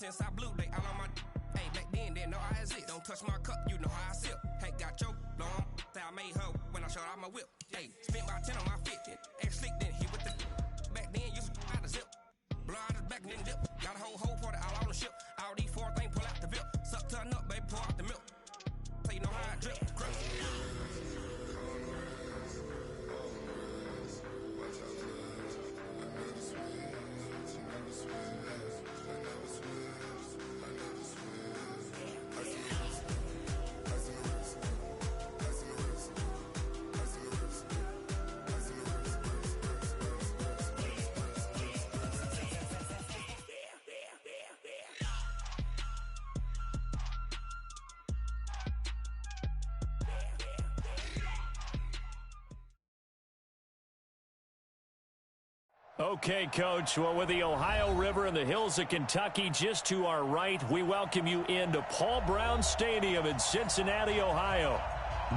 since I blew, they all on my. Hey, back then, didn't know I exist. Don't touch my cup, you know how I sip. Hey, got your long, I made her when I showed out my whip. Hey, spent about 10 on my fit. Ex-slick, then hit with the. Back then, used to out the zip. Blow out his back and then dip. Got a whole party all on the ship. All these four things pull out the VIP. Suck, turn up, baby, pour out the milk. So you know how I drip. Okay, Coach. Well, with the Ohio River and the hills of Kentucky just to our right, we welcome you into Paul Brown Stadium in Cincinnati, Ohio.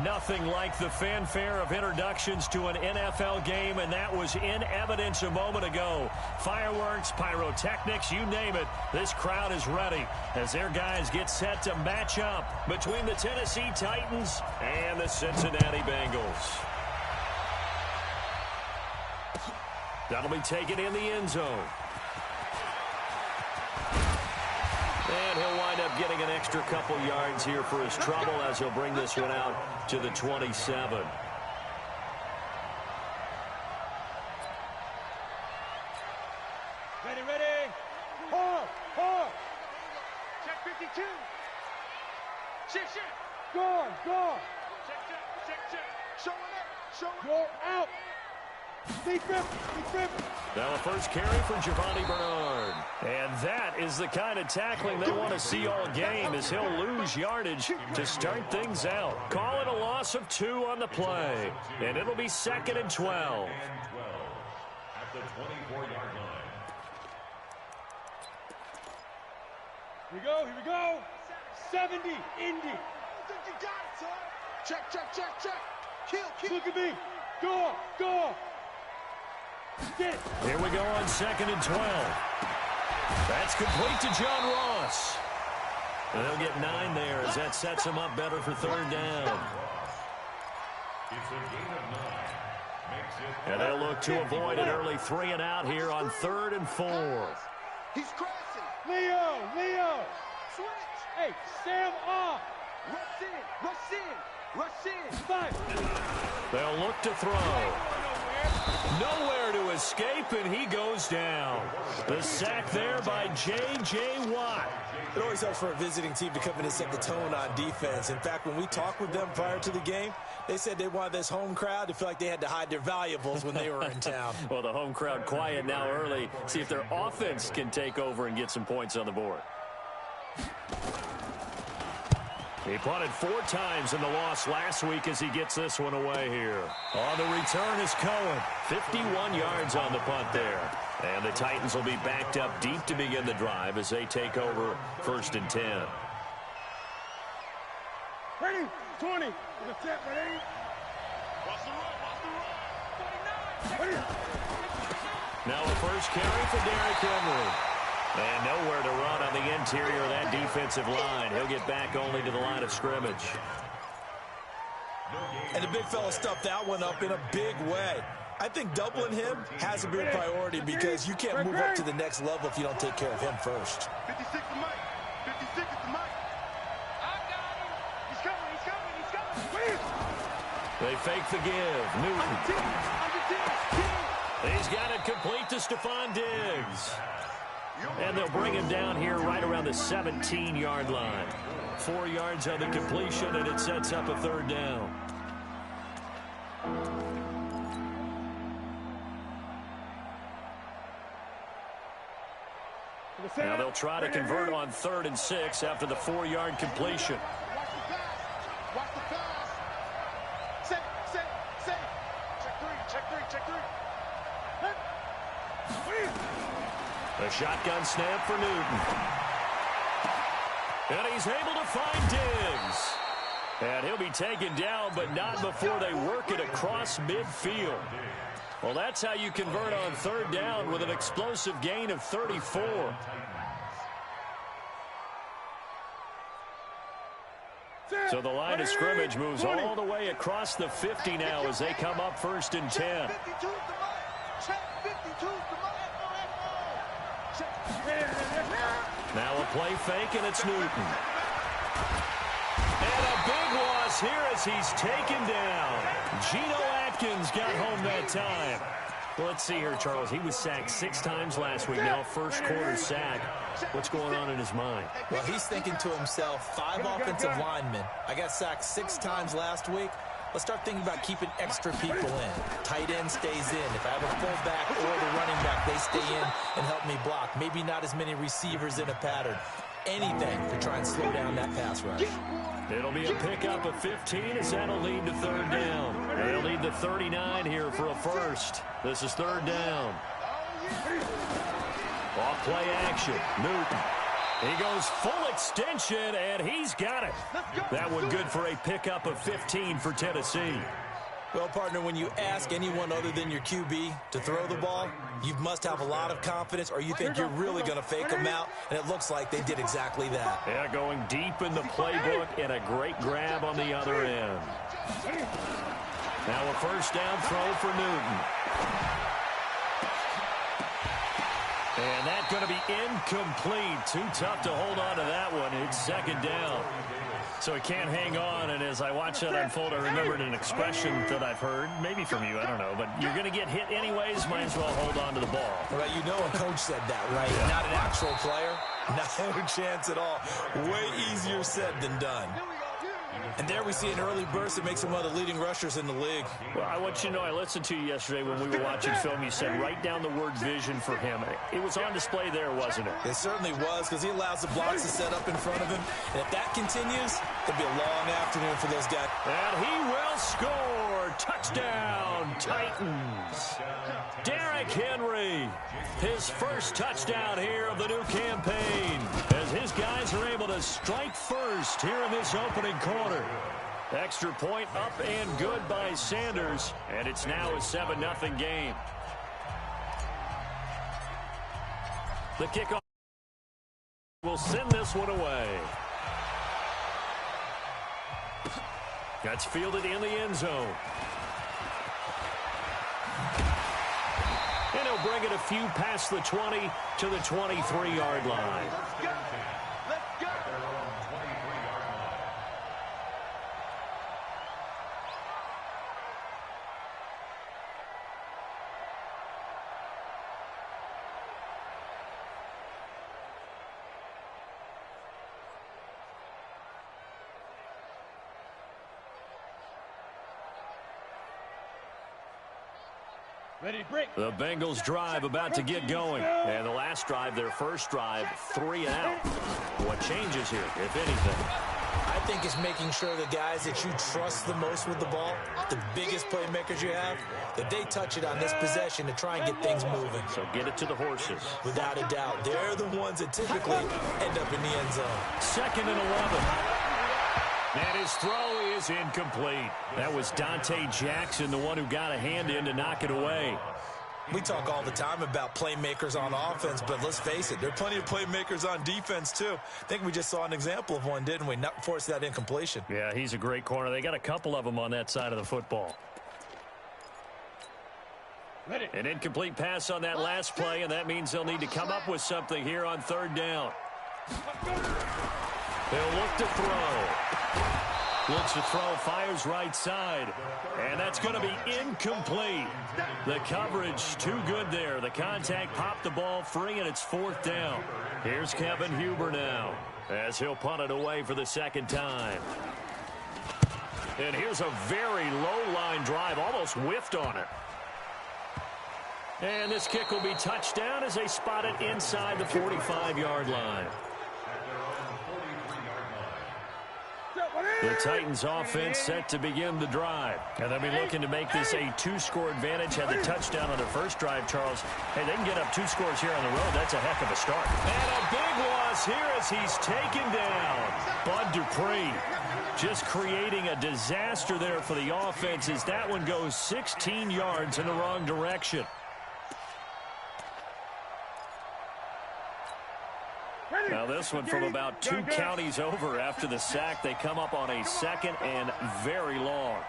Nothing like the fanfare of introductions to an NFL game, and that was in evidence a moment ago. Fireworks, pyrotechnics, you name it. This crowd is ready as their guys get set to match up between the Tennessee Titans and the Cincinnati Bengals. That'll be taken in the end zone. And he'll wind up getting an extra couple yards here for his trouble as he'll bring this one out to the 27. Ready, ready. Hold. Check 52. Shift. Go. Check. Showing up. Go out. Now a first carry for Giovanni Bernard. And that is the kind of tackling they want to see all game as he'll lose yardage to start things out. Call it a loss of 2 on the play. And it'll be 2nd and 12. At the 24-yard line. Here we go. 70, Indy. You got it, son. Check. Kill. Look at me. Go. Here we go on 2nd and 12. That's complete to John Ross. And they'll get 9 there as that sets him up better for 3rd down. It's a gain of 9. Makes it. And they'll look to avoid an early 3 and out here on 3rd and 4. He's crossing. Leo. Switch. Hey, Sam off. Rush in. 5. They'll look to throw. Nowhere to escape, and he goes down. The sack there by J.J. Watt. It always helps for a visiting team to come in and set the tone on defense. In fact, when we talked with them prior to the game, they said they wanted this home crowd to feel like they had to hide their valuables when they were in town. Well, the home crowd quiet now early. See if their offense can take over and get some points on the board. He punted 4 times in the loss last week as he gets this one away here. On the return is Cohen. 51 yards on the punt there. And the Titans will be backed up deep to begin the drive as they take over 1st and 10. Ready, 20. Ready. Now a first carry for Derrick Henry. And nowhere to run on the interior of that defensive line. He'll get back only to the line of scrimmage. And the big fella stuffed that one up in a big way. I think doubling him has to be a priority because you can't move up to the next level if you don't take care of him first. 56 to Mike. 56 to Mike. I got him. He's coming. They fake the give. Newton. He's got it complete to Stephon Diggs. And they'll bring him down here right around the 17-yard line. 4 yards on the completion, and it sets up a 3rd down. Now they'll try to convert on 3rd and 6 after the 4-yard completion. Watch the pass. Set. Check three. A shotgun snap for Newton. And he's able to find Diggs. And he'll be taken down, but not before they work it across midfield. Well, that's how you convert on 3rd down with an explosive gain of 34. So the line of scrimmage moves all the way across the 50 now as they come up 1st and 10. Now a play fake, and it's Newton. And a big loss here as he's taken down. Geno Atkins got home that time. Well, let's see here, Charles. He was sacked 6 times last week. Now first quarter sack. What's going on in his mind? Well, he's thinking to himself, 5 offensive linemen. I got sacked 6 times last week. Let's start thinking about keeping extra people in. Tight end stays in. If I have a fullback or the running back, they stay in and help me block. Maybe not as many receivers in a pattern. Anything to try and slow down that pass rush. It'll be a pickup of 15 as that'll lead to 3rd down. They'll need the 39 here for a first. This is 3rd down. Off play action. Newton. He goes full extension, and he's got it. That one good for a pickup of 15 for Tennessee. Well, partner, when you ask anyone other than your QB to throw the ball, you must have a lot of confidence, or you think you're really going to fake them out, and it looks like they did exactly that. Yeah, going deep in the playbook, and a great grab on the other end. Now a first down throw for Newton. And that's going to be incomplete. Too tough to hold on to that one. It's 2nd down. So he can't hang on, and as I watch that unfold, I remembered an expression that I've heard, maybe from you, I don't know, but you're going to get hit anyways, might as well hold on to the ball. Right, you know a coach said that, right? Yeah. Not an actual player. No chance at all. Way easier said than done. And there we see an early burst that makes him one of the leading rushers in the league. Well, I want you to know, I listened to you yesterday when we were watching film. You said write down the word vision for him. It was on display there, wasn't it? It certainly was, because he allows the blocks to set up in front of him. And if that continues, it'll be a long afternoon for those guys. And he will score. Touchdown, Titans. Derrick Henry, his first touchdown here of the new campaign, as his guys are able to strike first here in this opening quarter. Extra point up and good by Sanders, and it's now a 7-0 game. The kickoff will send this one away. That's fielded in the end zone. And he'll bring it a few past the 20 to the 23-yard line. The Bengals drive about to get going. And the last drive, their first drive, 3 and out. What changes here, if anything? I think it's making sure the guys that you trust the most with the ball, the biggest playmakers you have, that they touch it on this possession to try and get things moving. So get it to the horses. Without a doubt. They're the ones that typically end up in the end zone. 2nd and 11. And his throw is incomplete. That was Dante Jackson, the one who got a hand in to knock it away. We talk all the time about playmakers on offense, but let's face it, there are plenty of playmakers on defense, too. I think we just saw an example of one, didn't we? Not force that incompletion. Yeah, he's a great corner. They got a couple of them on that side of the football. An incomplete pass on that last play, and that means they'll need to come up with something here on 3rd down. They'll look to throw. Looks to throw, fires right side. And that's going to be incomplete. The coverage too good there. The contact popped the ball free, and it's 4th down. Here's Kevin Huber now, as he'll punt it away for the 2nd time. And here's a very low line drive, almost whiffed on it. And this kick will be touchdown as they spot it inside the 45-yard line. The Titans offense set to begin the drive. And they'll be looking to make this a 2-score advantage. Had the touchdown on their first drive, Charles. Hey, they can get up 2 scores here on the road. That's a heck of a start. And a big loss here as he's taken down. Bud Dupree just creating a disaster there for the offense as that one goes 16 yards in the wrong direction. Now this one from about 2 counties over after the sack. They come up on a 2nd and very long.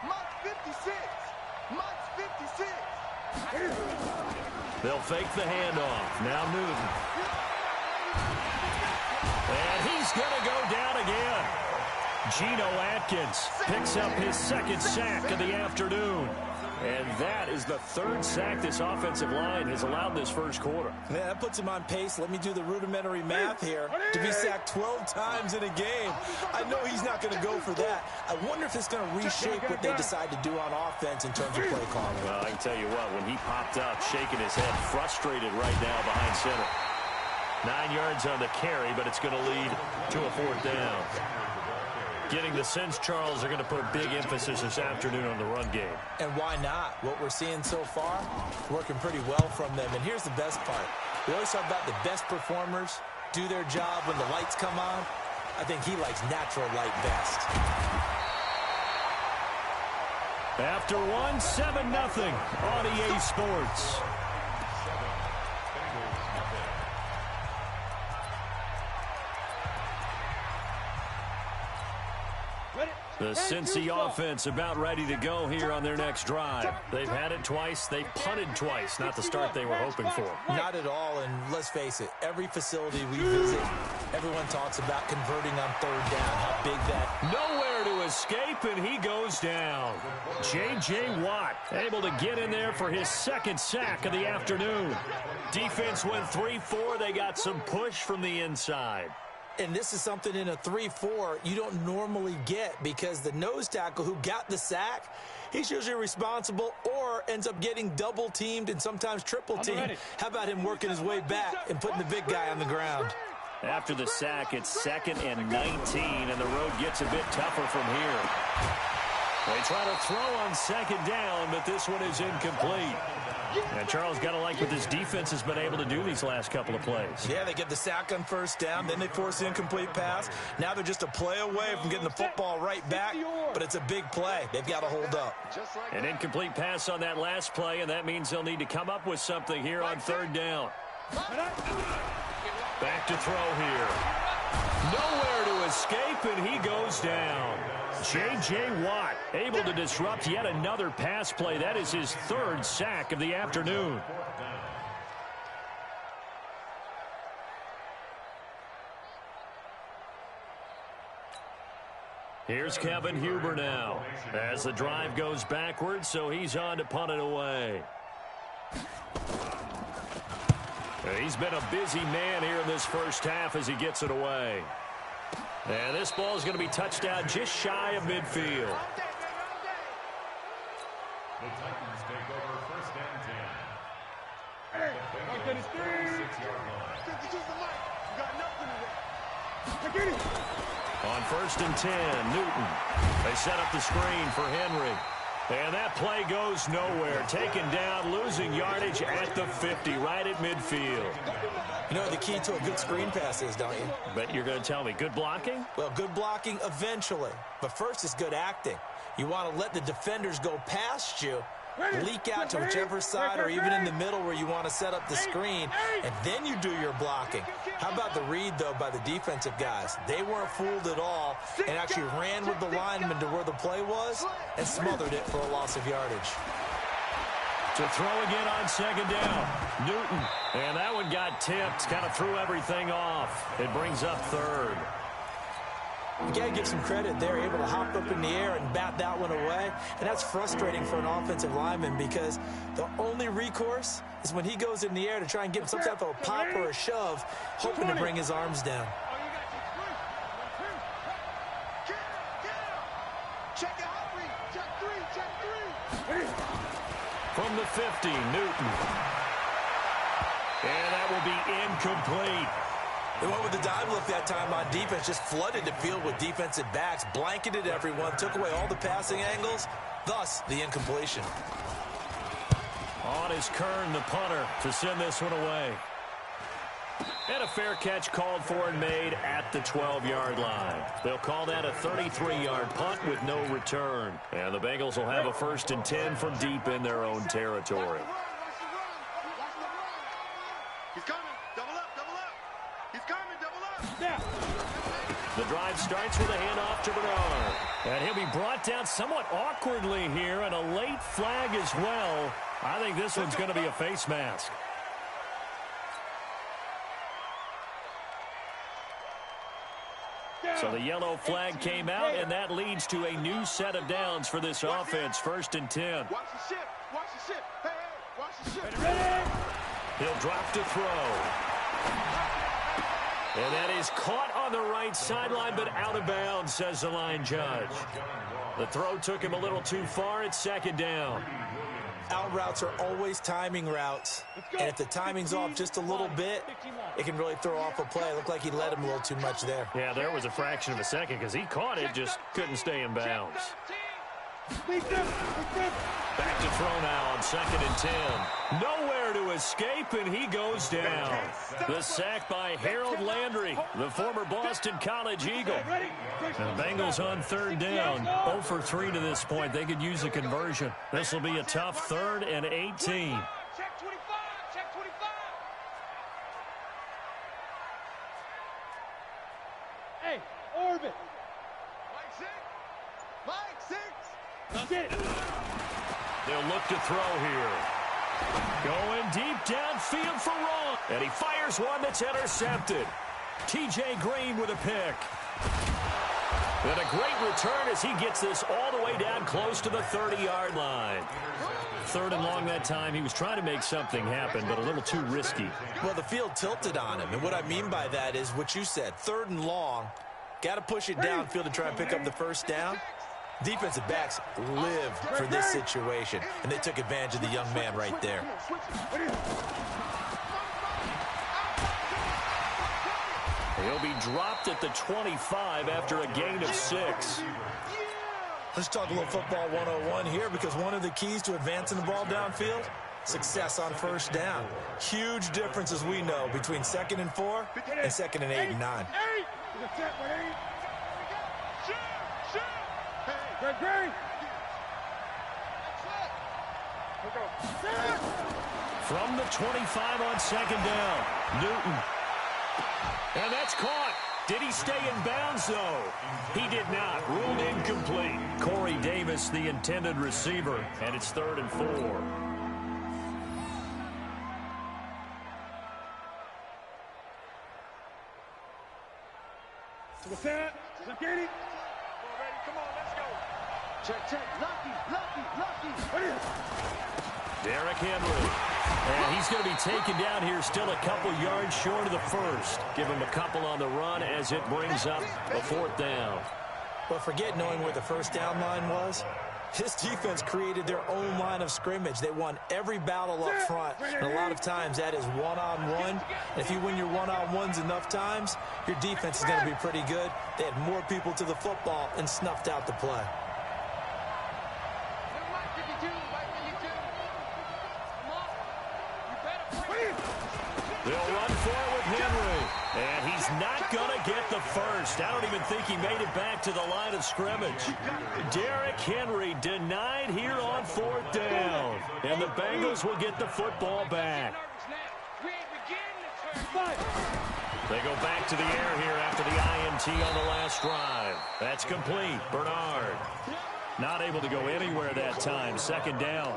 They'll fake the handoff. Now Newton. And he's going to go down again. Geno Atkins picks up his 2nd sack of the afternoon. And that is the 3rd sack this offensive line has allowed this first quarter. Man, that puts him on pace. Let me do the rudimentary math here. To be sacked 12 times in a game, I know he's not going to go for that. I wonder if it's going to reshape what they decide to do on offense in terms of play calling. Well, I can tell you what, when he popped up, shaking his head, frustrated right now behind center. 9 yards on the carry, but it's going to lead to a 4th down. Getting the sense, Charles, are going to put a big emphasis this afternoon on the run game. And why not? What we're seeing so far, working pretty well from them. And here's the best part. We always talk about the best performers do their job when the lights come on. I think he likes natural light best. After 7-0 on EA Sports. The Cincy offense about ready to go here on their next drive. They've had it twice. They've punted twice. Not the start they were hoping for. Not at all, and let's face it, every facility we visit, everyone talks about converting on 3rd down, how big that. Nowhere to escape, and he goes down. J.J. Watt able to get in there for his 2nd sack of the afternoon. Defense went 3-4. They got some push from the inside. And this is something in a 3-4 you don't normally get because the nose tackle who got the sack, he's usually responsible or ends up getting double-teamed and sometimes triple-teamed. How about him working his way back and putting the big guy on the ground? After the sack, it's 2nd and 19, and the road gets a bit tougher from here. They try to throw on 2nd down, but this one is incomplete. And Charles, got to like what this defense has been able to do these last couple of plays. Yeah, they get the sack on 1st down, then they force the incomplete pass. Now they're just a play away from getting the football right back, but it's a big play. They've got to hold up. An incomplete pass on that last play, and that means they'll need to come up with something here on 3rd down. Back to throw here. Nowhere to escape, and he goes down. J.J. Watt able to disrupt yet another pass play. That is his 3rd sack of the afternoon. Here's Kevin Huber now as the drive goes backwards, so he's on to punt it away. He's been a busy man here in this first half as he gets it away. And this ball is going to be touched down just shy of midfield. The Titans take over 1st and 10. The Bengals 36-yard line. On 1st and 10, Newton. They set up the screen for Henry. And that play goes nowhere. Taken down, losing yardage at the 50, right at midfield. You know what the key to a good screen pass is, don't you? Bet you're going to tell me good blocking? Well, good blocking eventually. But first is good acting. You want to let the defenders go past you, leak out to whichever side or even in the middle where you want to set up the screen, and then you do your blocking. How about the read, though, by the defensive guys? They weren't fooled at all and actually ran with the lineman to where the play was and smothered it for a loss of yardage. To throw again on 2nd down, Newton. And that one got tipped, kind of threw everything off. It brings up 3rd. You got to give some credit there, able to hop up in the air and bat that one away. And that's frustrating for an offensive lineman because the only recourse is when he goes in the air to try and get some type of a pop or a shove, hoping to bring his arms down. From the 50, Newton. And that will be incomplete. They went with the dive look that time on defense, just flooded the field with defensive backs, blanketed everyone, took away all the passing angles, thus the incompletion. On is Kern, the punter, to send this one away. And a fair catch called for and made at the 12-yard line. They'll call that a 33-yard punt with no return. And the Bengals will have a 1st and 10 from deep in their own territory. He's coming. Double up. He's coming. Double up. drive starts with a handoff to Bernard. And he'll be brought down somewhat awkwardly here, and a late flag as well. I think this one's going to be a face mask. So the yellow flag came out, and that leads to a new set of downs for this offense. 1st and 10. Watch the ship. Watch the ship. Hey, watch the ship. Ready? He'll drop to throw. And that is caught on the right sideline, but out of bounds, says the line judge. The throw took him a little too far. It's 2nd down. Out routes are always timing routes, and if the timing's off just a little bit, it can really throw off a play. It looked like he led him a little too much there. Yeah, there was a fraction of a second because he caught it, just couldn't stay in bounds. Back to throw now on 2nd and 10. Nowhere to escape, and he goes down. The sack by Harold Landry, the former Boston College Eagle. And the Bengals on 3rd down. 0 for 3 to this point. They could use a conversion. This will be a tough 3rd and 18. Check 25. Check 25. Hey, orbit. Mike 6. Mike 6. Get it. They'll look to throw here. Going deep downfield for Ron. And he fires one that's intercepted. T.J. Green with a pick. And a great return as he gets this all the way down close to the 30-yard line. 3rd and long that time. He was trying to make something happen, but a little too risky. Well, the field tilted on him, and what I mean by that is what you said. 3rd and long. Got to push it downfield to try and pick up the 1st down. Defensive backs live for this situation, and they took advantage of the young man right there. He'll be dropped at the 25 after a gain of 6. Let's talk a little football 101 here, because one of the keys to advancing the ball downfield, success on 1st down. Huge difference, as we know, between 2nd and 4 and 2nd and 8 and 9. From the 25 on 2nd down, Newton. And that's caught. Did he stay in bounds, though? He did not. Ruled incomplete. Corey Davis, the intended receiver, and it's 3rd and 4. What's that? Look at it. Come on, let's go. Check. Lucky. Derrick Henry. And he's going to be taken down here still a couple yards short of the 1st. Give him a couple on the run as it brings up a 4th down. But forget knowing where the 1st down line was. This defense created their own line of scrimmage. They won every battle up front, and a lot of times that is one-on-one. And if you win your one-on-ones enough times, your defense is going to be pretty good. They had more people to the football and snuffed out the play. They'll run for it with Henry. And he's not going to get the 1st. I don't even think he made it back to the line of scrimmage. Derrick Henry denied here on 4th down. And the Bengals will get the football back. They go back to the air here after the INT on the last drive. That's complete. Bernard not able to go anywhere that time. 2nd down.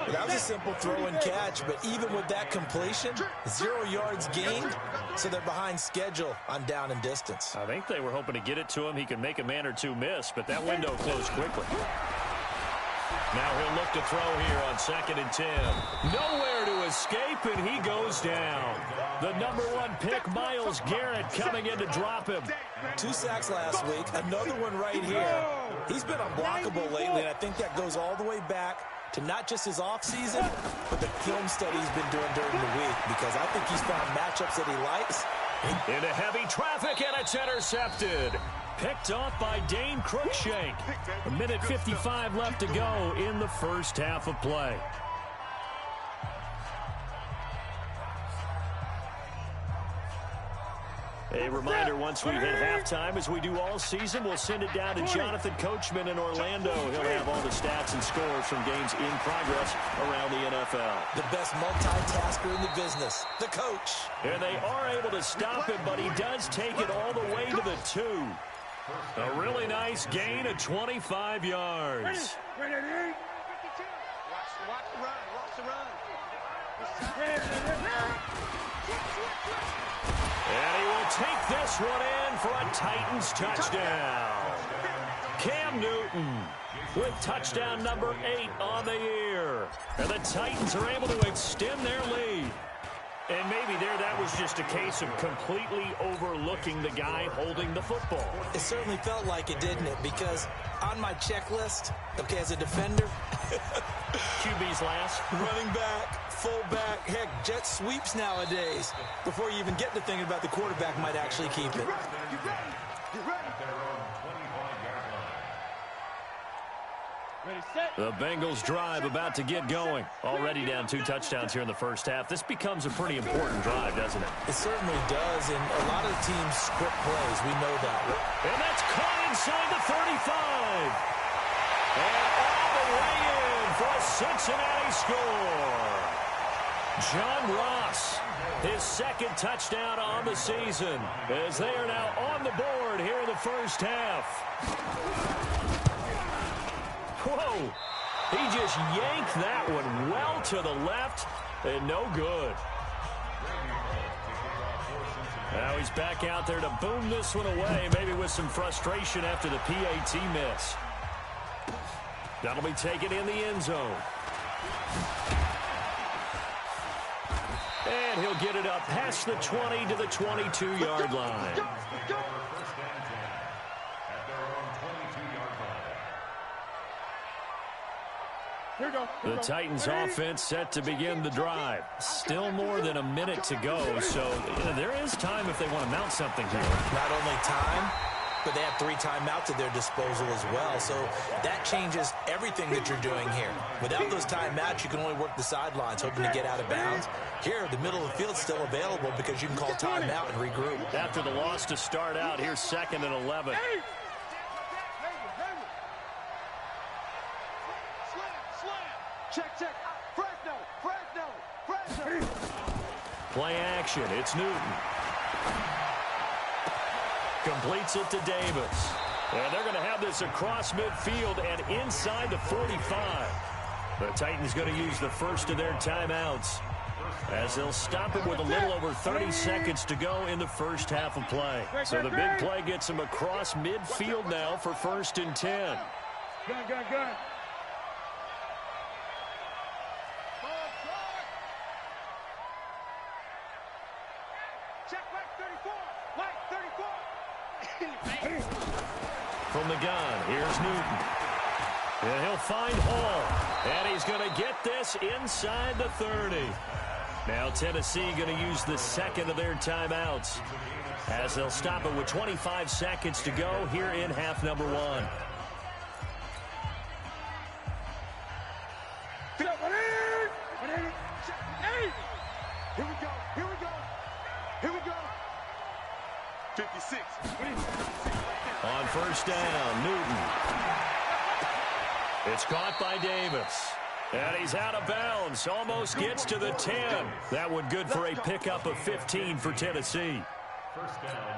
That was a simple throw and catch, but even with that completion, 0 yards gained, so they're behind schedule on down and distance. I think they were hoping to get it to him. He could make a man or two miss, but that window closed quickly. Now he'll look to throw here on 2nd and 10. Nowhere to escape, and he goes down. The number 1 pick, Myles Garrett, coming in to drop him. 2 sacks last week, another one right here. He's been unblockable lately, and I think that goes all the way back to not just his offseason, but the film study he's been doing during the week, because I think he's found matchups that he likes. Into heavy traffic, and it's intercepted. Picked off by Dane Cruikshank. 1:55 left to go in the 1st half of play. A reminder, once we hit halftime, as we do all season, we'll send it down to Jonathan Coachman in Orlando. He'll have all the stats and scores from games in progress around the NFL. The best multitasker in the business, the coach. And they are able to stop him, but he does take it all the way to the 2. A really nice gain of 25 yards. Watch the run. Watch the run. And he will take this one in for a Titans touchdown. Cam Newton with touchdown number 8 on the year. And the Titans are able to extend their lead. And maybe that was just a case of completely overlooking the guy holding the football. It certainly felt like it, didn't it? Because on my checklist, okay, as a defender, QB's last. running back, fullback, heck, jet sweeps nowadays. Before you even get to thinking about the quarterback might actually keep it. The Bengals drive about to get going. Already down 2 touchdowns here in the first half. This becomes a pretty important drive, doesn't it? It certainly does, and a lot of teams script plays. We know that. And that's caught inside the 35. And all the way in for a Cincinnati score. John Ross, his second touchdown on the season, as they are now on the board here in the first half. Whoa, he just yanked that one well to the left and no good. Now he's back out there to boom this one away, maybe with some frustration after the PAT miss. That'll be taken in the end zone. And he'll get it up past the 20 to the 22-yard line. The Titans offense set to begin the drive. Still more than a minute to go, so there is time if they want to mount something here. Not only time, but they have 3 timeouts at their disposal as well, so that changes everything that you're doing here. Without those timeouts, you can only work the sidelines, hoping to get out of bounds. Here, the middle of the field's still available because you can call timeout and regroup. After the loss to start out, here's 2nd and 11. Check. Fresno. Play action. It's Newton. Completes it to Davis. And they're going to have this across midfield and inside the 45. The Titans going to use the first of their timeouts, as they'll stop it with a little over 30 seconds to go in the first half of play. So the big play gets them across midfield now for 1st and 10. Gun. From the gun, here's Newton. And he'll find Hall. And he's going to get this inside the 30. Now Tennessee going to use the second of their timeouts, as they'll stop it with 25 seconds to go here in half number 1. Here we go. 56. On first down, Newton. It's caught by Davis. And he's out of bounds. Almost gets to the 10. That one good for a pickup of 15 for Tennessee.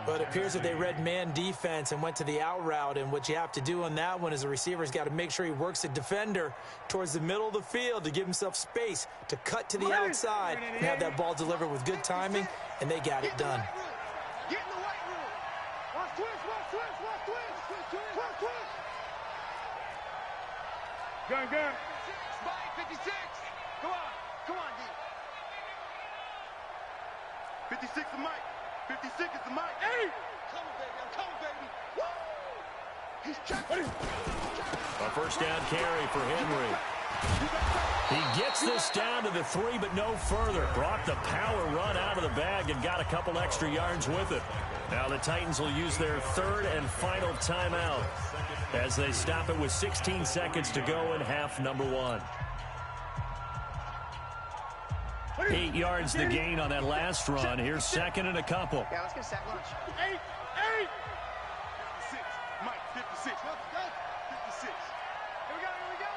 But it appears that they read man defense and went to the out route. And what you have to do on that one is the receiver's got to make sure he works the defender towards the middle of the field to give himself space to cut to the outside and have that ball delivered with good timing, and they got it done. Get in the white room. Watch twist. Gun. 56. Come on, D. 56 is Mike. 56 is the Mike. Hey! I'm coming, baby. Woo! He's checking. A first down carry for Henry. He gets this down to the 3, but no further. Brought the power run out of the bag and got a couple extra yards with it. Now the Titans will use their 3rd and final timeout, as they stop it with 16 seconds to go in half number 1. 8 yards the gain on that last run. Here's second and a couple. Yeah, let's get a sack lunch. 8. 56. Mike, 56. 56. Here we go.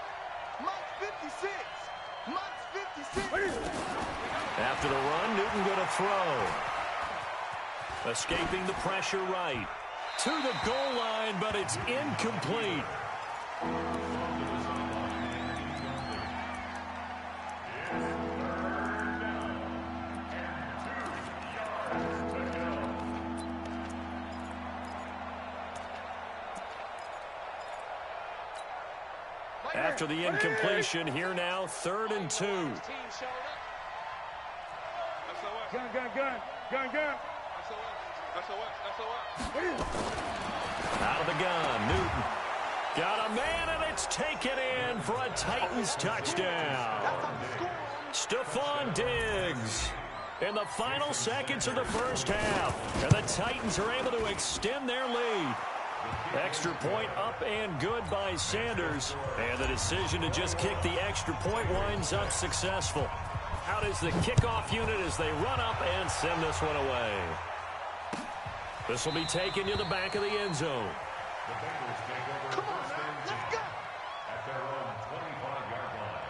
Mike, 56. Mike's 56. After the run, Newton going to throw. Escaping the pressure right. To the goal line, but it's incomplete. After the incompletion, here now, 3rd and 2. Gun. Out of the gun, Newton. Got a man, and it's taken in for a Titans touchdown. Stephon Diggs in the final seconds of the first half. And the Titans are able to extend their lead. Extra point up and good by Sanders. And the decision to just kick the extra point winds up successful. Out is the kickoff unit as they run up and send this one away. This will be taken to the back of the end zone. The Bengals take over first and 10 at their own 25-yard line.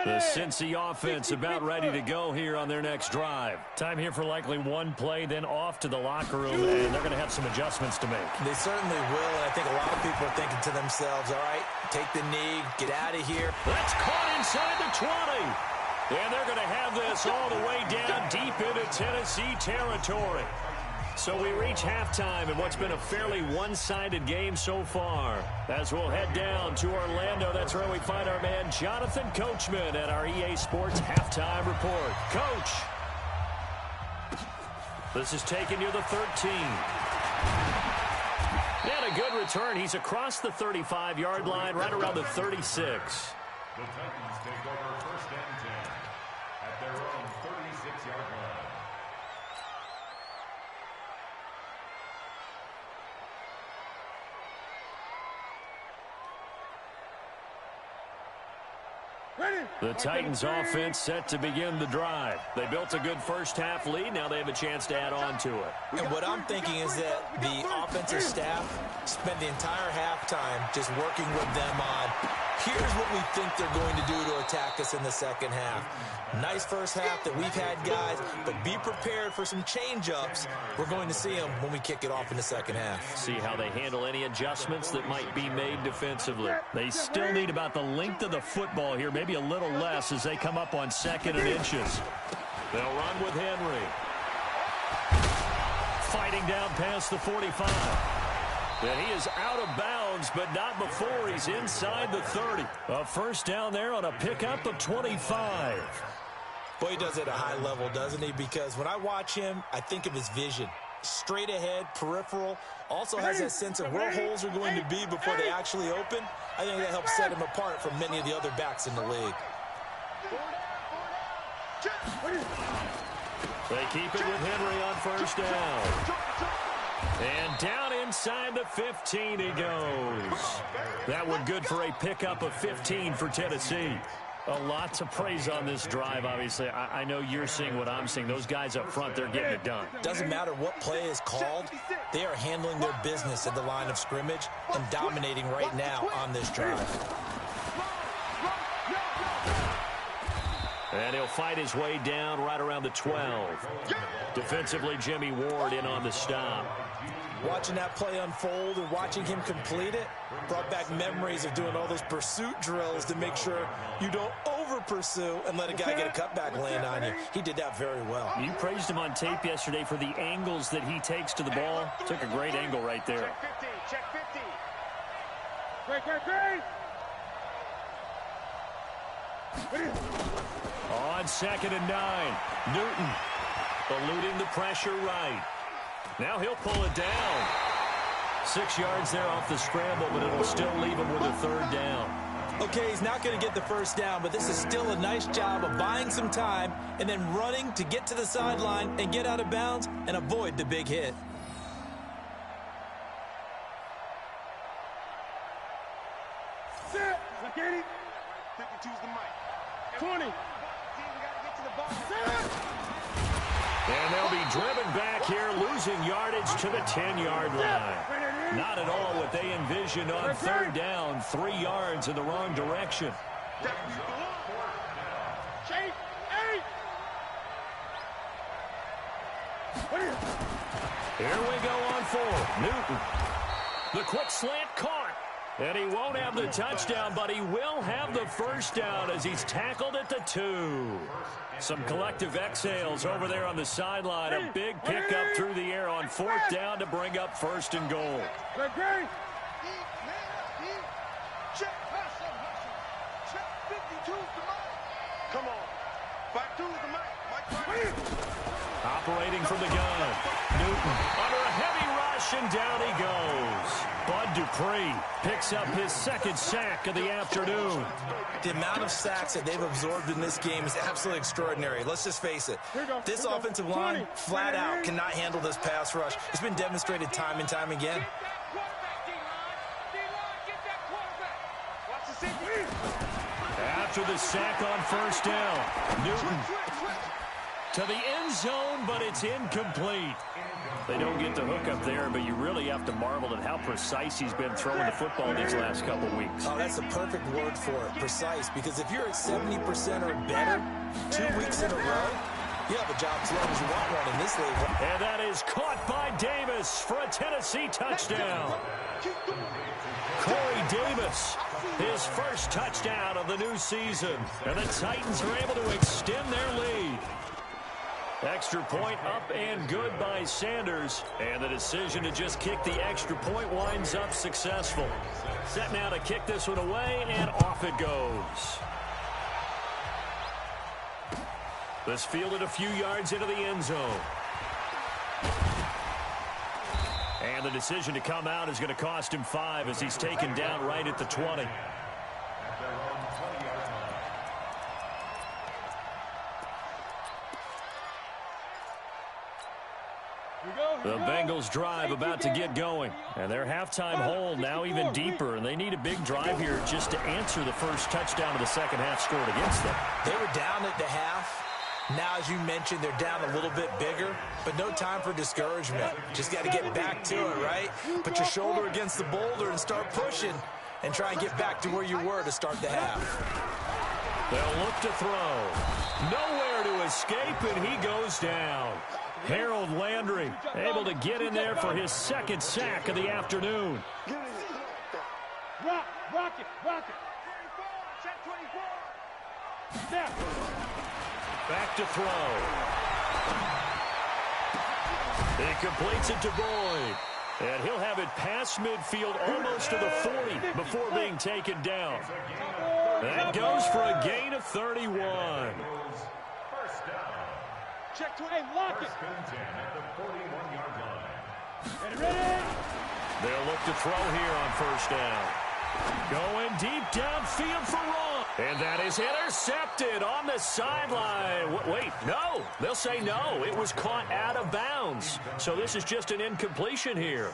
The Cincy offense about ready to go here on their next drive. Time here for likely one play, then off to the locker room, and they're going to have some adjustments to make. They certainly will, and I think a lot of people are thinking to themselves, all right, take the knee, get out of here. That's caught inside the 20. And they're going to have this all the way down deep into Tennessee territory. So we reach halftime in what's been a fairly one-sided game so far. As we'll head down to Orlando, that's where we find our man Jonathan Coachman at our EA Sports Halftime Report. Coach, this is taken near the 13. And a good return. He's across the 35-yard line, right around the 36. The Titans take over first and 10 at their own 36-yard line. The Titans offense set to begin the drive. They built a good first half lead. Now they have a chance to add on to it. And what I'm thinking is that the offensive staff spent the entire halftime just working with them on, here's what we think they're going to do to attack us in the second half. Nice first half that we've had, guys, but be prepared for some change-ups. We're going to see them when we kick it off in the second half. See how they handle any adjustments that might be made defensively. They still need about the length of the football here, maybe a little less as they come up on 2nd and inches. They'll run with Henry. Fighting down past the 45. And he is out of bounds, but not before he's inside the 30. A first down there on a pickup of 25. Boy, he does it at a high level, doesn't he? Because when I watch him, I think of his vision. Straight ahead, peripheral. Also has that sense of where holes are going to be before they actually open. I think that helps set him apart from many of the other backs in the league. They keep it with Henry on first down. And down inside the 15 he goes. That one good for a pickup of 15 for Tennessee. A lot to praise on this drive, obviously. I know you're seeing what I'm seeing. Those guys up front, they're getting it done. Doesn't matter what play is called. They are handling their business at the line of scrimmage and dominating right now on this drive. And he'll fight his way down right around the 12. Defensively, Jimmy Ward in on the stop. Watching that play unfold and watching him complete it brought back memories of doing all those pursuit drills to make sure you don't over-pursue and let a guy get a cutback land on you. He did that very well. You praised him on tape yesterday for the angles that he takes to the ball. Took a great angle right there. Check 50. Great. On 2nd and 9, Newton eluding the pressure right. Now he'll pull it down. 6 yards there off the scramble, but it'll still leave him with a 3rd down. Okay, he's not going to get the first down, but this is still a nice job of buying some time and then running to get to the sideline and get out of bounds and avoid the big hit. Set. Look at it. 52's the mic. 20. And they'll be driven back here, losing yardage to the 10-yard line. Not at all what they envisioned on third down, 3 yards in the wrong direction. Here we go on fourth. Newton. The quick slant caught. And he won't have the touchdown, but he will have the first down as he's tackled at the 2. Some collective exhales over there on the sideline. A big pickup through the air on fourth down to bring up first and goal. Check. 52's the mic. Come on. 52's the mic. Operating from the gun. Newton under a heavy rush, and down he goes. Bud Dupree picks up his second sack of the afternoon. The amount of sacks that they've absorbed in this game is absolutely extraordinary. Let's just face it. This offensive line, flat out, cannot handle this pass rush. It's been demonstrated time and time again. After the sack on first down, Newton to the end zone, but it's incomplete. They don't get the hook up there, but you really have to marvel at how precise he's been throwing the football these last couple weeks. Oh, that's the perfect word for it, precise, because if you're at 70% or better 2 weeks in a row, you have a job as long as you want one in this league. And that is caught by Davis for a Tennessee touchdown. Corey Davis, his first touchdown of the new season. And the Titans are able to extend their lead. Extra point up and good by Sanders. And the decision to just kick the extra point winds up successful. Set now to kick this one away, and off it goes. This fielded a few yards into the end zone. And the decision to come out is going to cost him 5 as he's taken down right at the 20. The Bengals drive about to get going. And their halftime hole now even deeper. And they need a big drive here just to answer the first touchdown of the second half scored against them. They were down at the half. Now, as you mentioned, they're down a little bit bigger, but no time for discouragement. Just got to get back to it, right? Put your shoulder against the boulder and start pushing and try and get back to where you were to start the half. They'll look to throw. Nowhere to escape, and he goes down. Harold Landry able to get in there for his second sack of the afternoon. Rock it. Check 24. Snap. Back to throw. He completes it to Boyd. And he'll have it past midfield almost to the 40 before being taken down. That goes for a gain of 31. Check 20. Hey, lock it. Ready? They'll look to throw here on first down. Going deep downfield for Ron. And that is intercepted on the sideline. Wait, no. They'll say no. It was caught out of bounds. So this is just an incompletion here.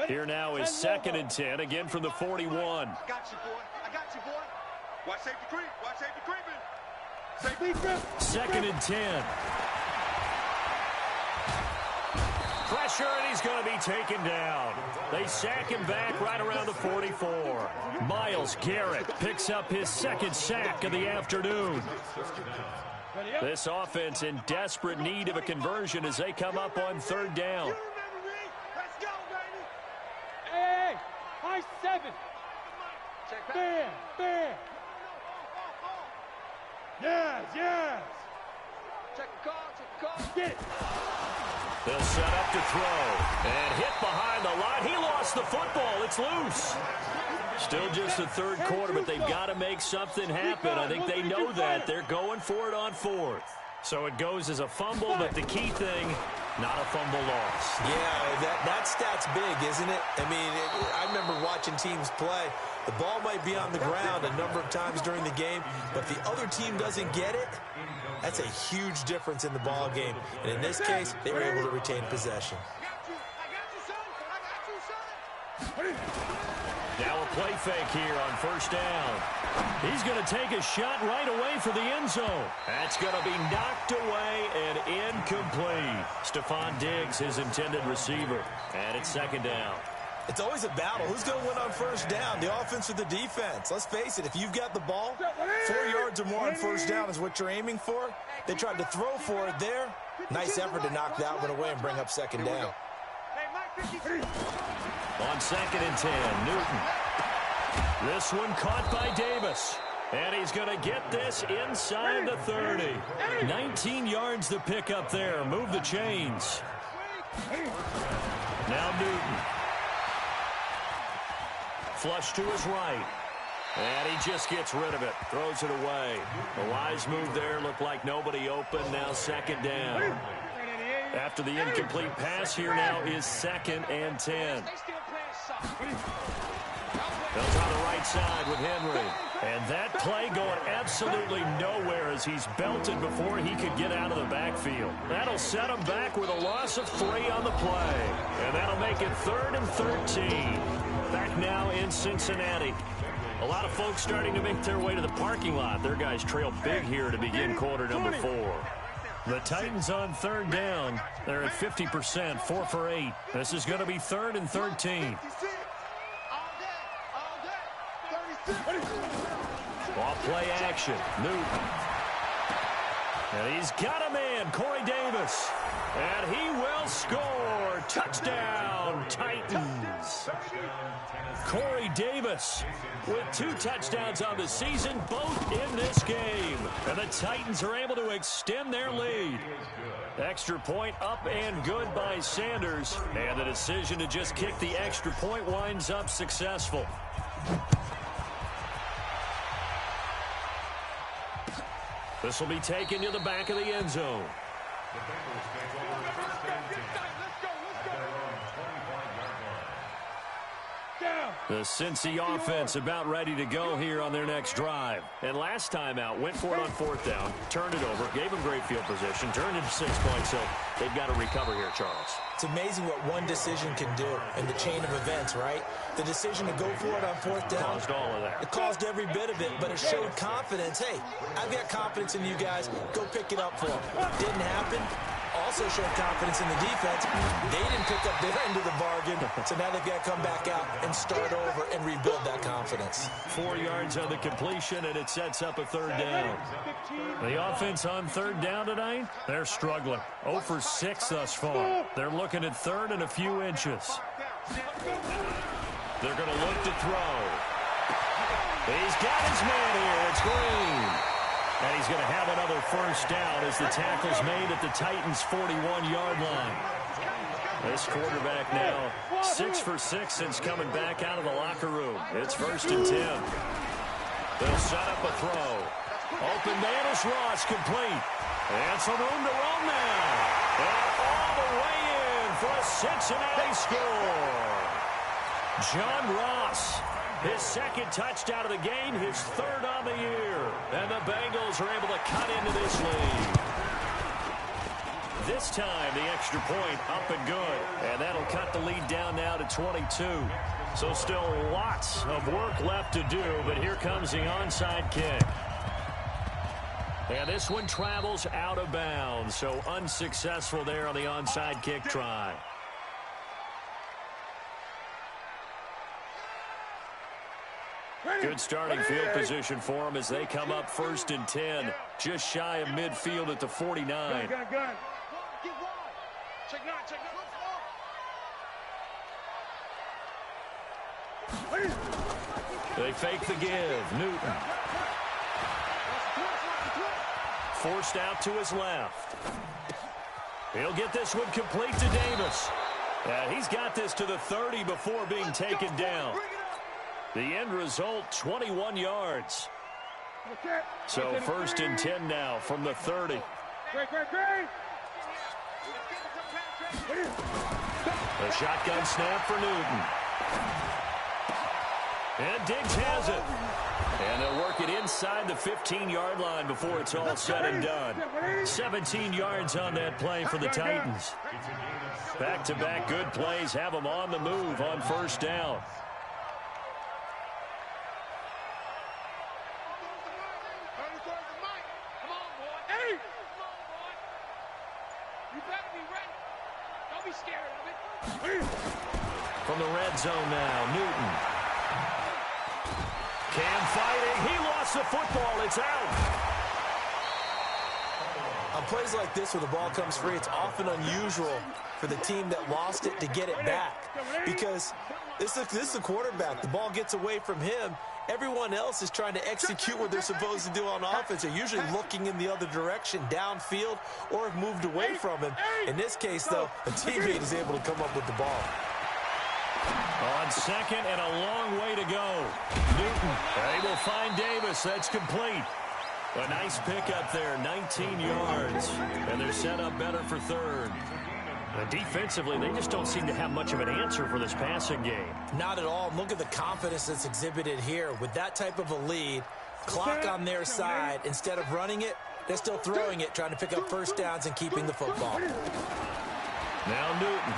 Here now is 2nd and 10, again from the 41. I got you, boy. Watch safety creep. Watch safety creeping. Safety creep. 2nd and 10. Pressure, and he's going to be taken down. They sack him back right around the 44. Myles Garrett picks up his second sack of the afternoon. This offense in desperate need of a conversion as they come up on third down. Let's go, baby. Hey, high 7. Bam. Yes. Check the call. Get it. They'll set up to throw. And hit behind the line. He lost the football. It's loose. Still just the third quarter, but they've got to make something happen. I think they know that. They're going for it on fourth. So it goes as a fumble, but the key thing, not a fumble loss. Yeah, that stat's big, isn't it? I mean, I remember watching teams play. The ball might be on the ground a number of times during the game, but if the other team doesn't get it, that's a huge difference in the ball game. And in this case, they were able to retain possession. Now a play fake here on first down. He's going to take a shot right away for the end zone. That's going to be knocked away and incomplete. Stephon Diggs, his intended receiver. And it's second down. It's always a battle. Who's going to win on first down, the offense or the defense? Let's face it, if you've got the ball, 4 yards or more on first down is what you're aiming for. They tried to throw for it there. Nice effort to knock that one away and bring up second down. On second and 10, Newton. This one caught by Davis. And he's going to get this inside the 30. 19 yards to pick up there. Move the chains. Now Newton. Flush to his right. And he just gets rid of it. Throws it away. A wise move there. Looked like nobody open. Now second down. After the incomplete pass, here now is second and 10. Goes on the right side with Henry. And that play going absolutely nowhere as he's belted before he could get out of the backfield. That'll set him back with a loss of 3 on the play. And that'll make it 3rd and 13. Back now in Cincinnati. A lot of folks starting to make their way to the parking lot. Their guys trail big here to begin quarter number 4. The Titans on third down. They're at 50%, 4 for 8. This is going to be 3rd and 13. Off play action. Newton. And he's got a man, Corey Davis. And he will score. Touchdown, Titans. Corey Davis with 2 touchdowns on the season, both in this game. And the Titans are able to extend their lead. Extra point up and good by Sanders. And the decision to just kick the extra point winds up successful. This will be taken to the back of the end zone. The Bengals take over first and 10 at their own 25-yard line. The Cincy offense about ready to go here on their next drive. And last time out, went for it on 4th down, turned it over, gave them great field position, turned it to 6 points, so they've got to recover here, Charles. It's amazing what one decision can do in the chain of events, right? The decision to go for it on 4th down. Caused all of that. It caused every bit of it, but it showed confidence. Hey, I've got confidence in you guys. Go pick it up for them. Didn't happen. Also showed confidence in the defense. They didn't pick up their end of the bargain, so now they've got to come back out and start over and rebuild that confidence. 4 yards on the completion, and it sets up a 3rd down. The offense on 3rd down tonight, they're struggling. 0 for 6 thus far. They're looking at 3rd and a few inches. They're going to look to throw. He's got his man here. It's Green. And he's going to have another first down as the tackle's made at the Titans' 41-yard line. This quarterback now 6 for 6 since coming back out of the locker room. It's 1st and 10. They'll set up a throw. Open man is Ross, complete. And some room to run now. And all the way in for a Cincinnati score. John Ross. His 2nd touchdown of the game, his 3rd on the year. And the Bengals are able to cut into this lead. This time, the extra point up and good. And that'll cut the lead down now to 22. So still lots of work left to do, but here comes the onside kick. And this one travels out of bounds, so unsuccessful there on the onside kick try. Good starting field position for them as they come up 1st and 10, just shy of midfield at the 49. They fake the give. Newton. Forced out to his left. He'll get this one complete to Davis. He's got this to the 30 before being taken down. The end result, 21 yards. So 1st and 10 now from the 30. Great. A shotgun snap for Newton. And Diggs has it. And they'll work it inside the 15-yard line before it's all said and done. 17 yards on that play for the Titans. Back-to-back good plays have them on the move on first down. From the red zone now, Newton. Cam fighting. He lost the football. It's out. On plays like this where the ball comes free, it's often unusual for the team that lost it to get it back. Because this is the quarterback. The ball gets away from him. Everyone else is trying to execute what they're supposed to do on offense. They're usually looking in the other direction, downfield, or have moved away from him. In this case, though, a teammate is able to come up with the ball. On second and a long way to go. Newton able to find Davis. That's complete. A nice pickup there, 19 yards. And they're set up better for third. Defensively, they just don't seem to have much of an answer for this passing game. Not at all. Look at the confidence that's exhibited here. With that type of a lead, clock on their side, instead of running it, they're still throwing it, trying to pick up first downs and keeping the football. Now Newton.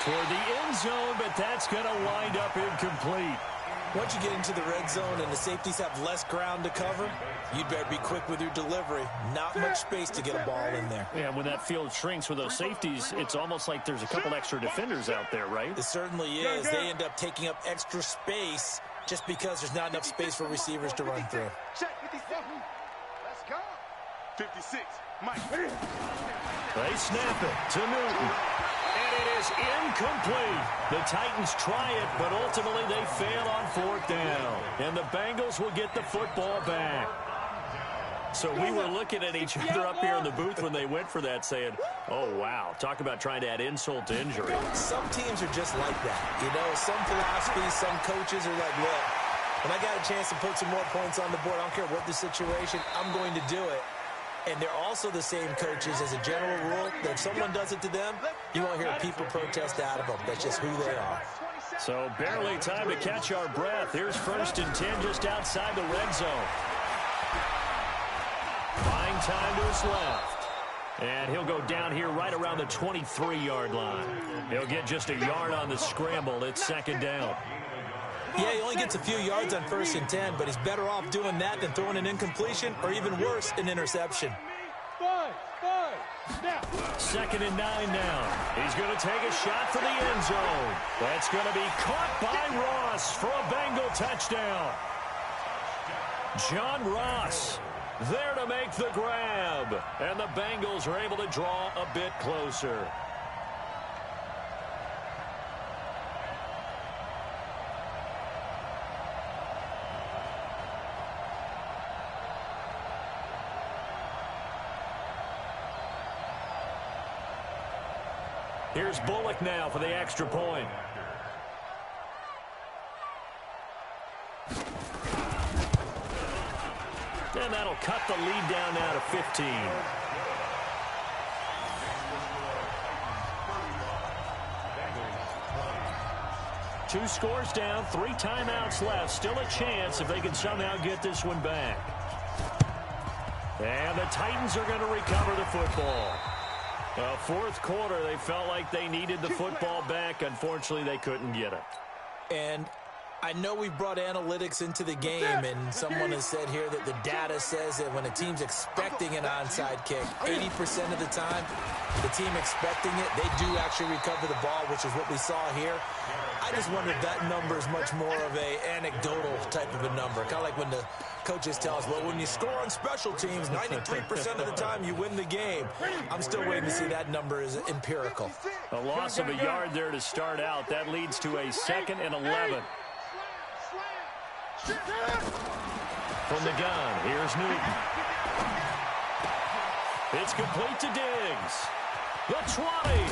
Toward the end zone, but that's going to wind up incomplete. Once you get into the red zone and the safeties have less ground to cover, you'd better be quick with your delivery. Not much space to get a ball in there. Yeah, when that field shrinks with those safeties, it's almost like there's a couple extra defenders out there, right? It certainly is. They end up taking up extra space just because there's not enough space for receivers to run through. Check 56. Let's go. 56. Mike. They snap it to Newton. And it is incomplete. The Titans try it, but ultimately they fail on fourth down. And the Bengals will get the football back. So we were looking at each other up here in the booth when they went for that saying, oh, wow, talk about trying to add insult to injury. Some teams are just like that. You know, some philosophies, some coaches are like, look, when I got a chance to put some more points on the board, I don't care what the situation, I'm going to do it. And they're also the same coaches as a general rule that if someone does it to them, you won't hear people protest out of them. That's just who they are. So barely time to catch our breath. Here's 1st and 10 just outside the red zone. Buying time to his left. And he'll go down here right around the 23-yard line. He'll get just a yard on the scramble. It's 2nd down. Yeah, he only gets a few yards on 1st and 10, but he's better off doing that than throwing an incompletion or even worse, an interception. 2nd and 9 now. He's going to take a shot for the end zone. That's going to be caught by Ross for a Bengal touchdown. John Ross there to make the grab. And the Bengals are able to draw a bit closer. Here's Bullock now for the extra point. And that'll cut the lead down now to 15. Two scores down, 3 timeouts left. Still a chance if they can somehow get this one back. And the Titans are going to recover the football. Fourth quarter, they felt like they needed the football back. Unfortunately, they couldn't get it. And I know we brought analytics into the game, and someone has said here that the data says that when a team's expecting an onside kick, 80% of the time, the team expecting it, they do actually recover the ball, which is what we saw here. I just wonder if that number is much more of an anecdotal type of a number. Kind of like when the coaches tell us, well, when you score on special teams, 93% of the time you win the game. I'm still waiting to see that number is empirical. A loss of a yard there to start out. That leads to a 2nd and 11. From the gun, here's Newton. It's complete to Diggs. The 20.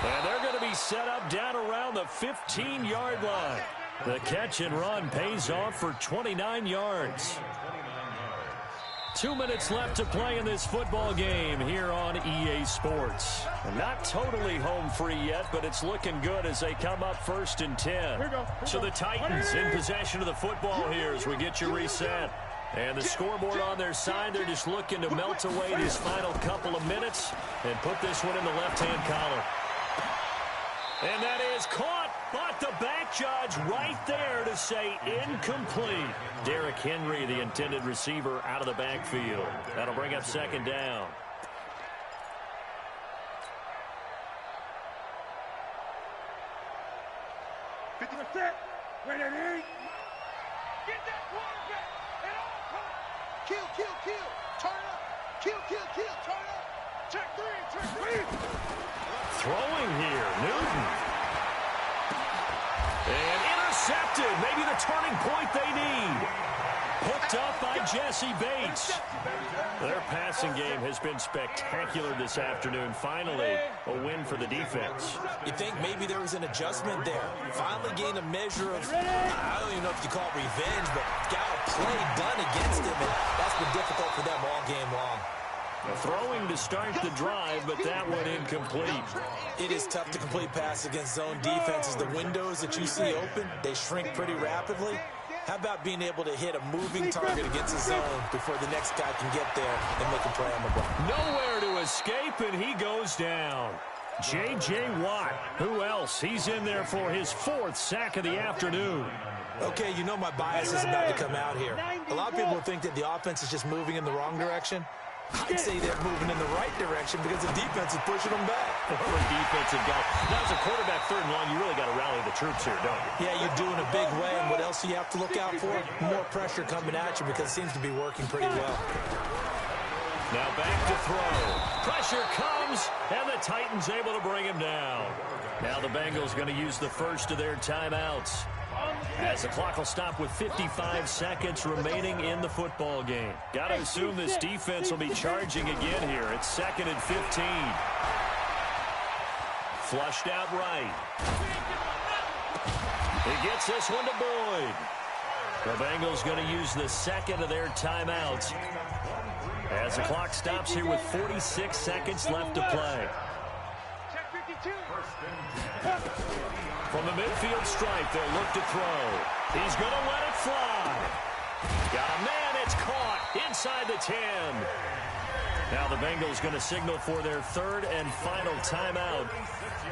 And they're going to be set up down around the 15-yard line. The catch and run pays off for 29 yards. 2 minutes left to play in this football game here on EA Sports. Not totally home free yet, but it's looking good as they come up 1st and 10. So the Titans in possession of the football here as we get you reset. And the scoreboard on their side, they're just looking to melt away these final couple of minutes and put this one in the left-hand column. And that is caught, but the back judge right there to say incomplete. Derrick Henry, the intended receiver, out of the backfield. That'll bring up 2nd down. Ready? Get that quarterback at all costs. Kill. Turn up. Kill. Turn up. Check three. Throwing here, Newton. And intercepted. Maybe the turning point they need. Hooked up by Jesse Bates. Their passing game has been spectacular this afternoon. Finally, a win for the defense. You think maybe there was an adjustment there. Finally gained a measure of, I don't even know if you call it revenge, but got a play done against him, and that's been difficult for them all game long. Throwing to start the drive, but that one incomplete. It is tough to complete pass against zone defenses. The windows that you see open, they shrink pretty rapidly. How about being able to hit a moving target against the zone before the next guy can get there and make a play on the ball? Nowhere to escape, and he goes down. J.J. Watt. Who else? He's in there for his 4th sack of the afternoon. Okay, you know my bias is about to come out here. A lot of people think that the offense is just moving in the wrong direction. I'd say they're moving in the right direction because the defense is pushing them back. Former defensive guy. Now, as a quarterback 3rd and long, you really got to rally the troops here, don't you? Yeah, you do in a big way. And what else do you have to look out for? More pressure coming at you because it seems to be working pretty well. Now back to throw. Pressure comes, and the Titans able to bring him down. Now the Bengals going to use the first of their timeouts, as the clock will stop with 55 seconds remaining in the football game. Got to assume this defense will be charging again here. It's 2nd and 15. Flushed out right. He gets this one to Boyd. The Bengals going to use the 2nd of their timeouts, as the clock stops here with 46 seconds left to play. From the midfield stripe, they'll look to throw. He's going to let it fly. Got a man, it's caught inside the 10. Now the Bengals going to signal for their 3rd and final timeout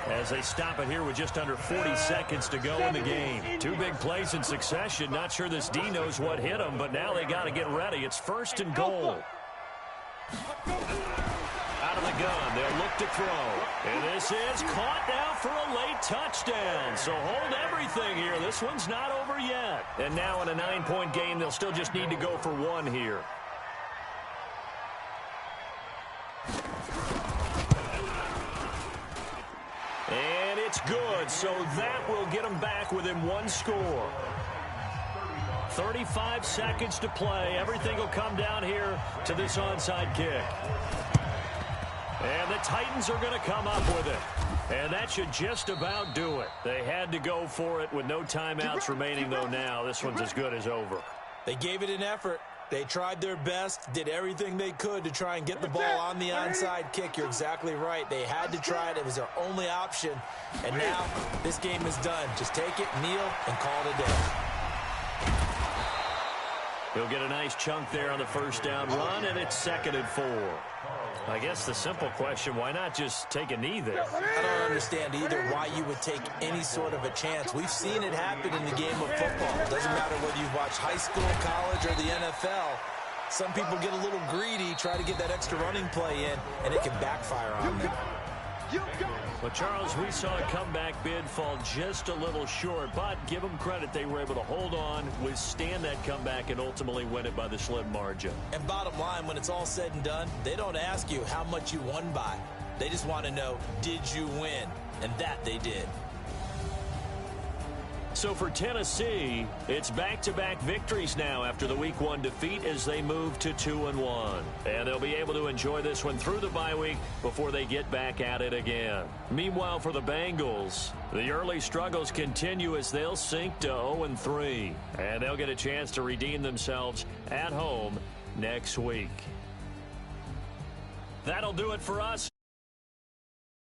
as they stop it here with just under 40 seconds to go in the game. 2 big plays in succession. Not sure this D knows what hit him, but now they got to get ready. It's 1st and goal. Out of the gun, they'll look to throw. And this is caught now for a late touchdown. So hold everything here. This one's not over yet. And now in a 9-point game, they'll still just need to go for 1 here. And it's good. So that will get them back within 1 score. 35 seconds to play. Everything will come down here to this onside kick. And the Titans are going to come up with it. And that should just about do it. They had to go for it with no timeouts remaining, though now. This one's as good as over. They gave it an effort. They tried their best, did everything they could to try and get the ball on the onside kick. You're exactly right. They had to try it. It was their only option. And now this game is done. Just take it, kneel, and call it a day. He'll get a nice chunk there on the 1st down run, and it's 2nd and 4. I guess the simple question, why not just take a knee there? I don't understand either why you would take any sort of a chance. We've seen it happen in the game of football. It doesn't matter whether you watch high school, college, or the NFL. Some people get a little greedy, try to get that extra running play in, and it can backfire on them. Well, Charles, we saw a comeback bid fall just a little short, but give them credit. They were able to hold on, withstand that comeback, and ultimately win it by the slim margin. And bottom line, when it's all said and done, they don't ask you how much you won by. They just want to know, did you win? And that they did. So for Tennessee, it's back-to-back victories now after the Week 1 defeat as they move to 2-1. And they'll be able to enjoy this one through the bye week before they get back at it again. Meanwhile, for the Bengals, the early struggles continue as they'll sink to 0-3. And they'll get a chance to redeem themselves at home next week. That'll do it for us.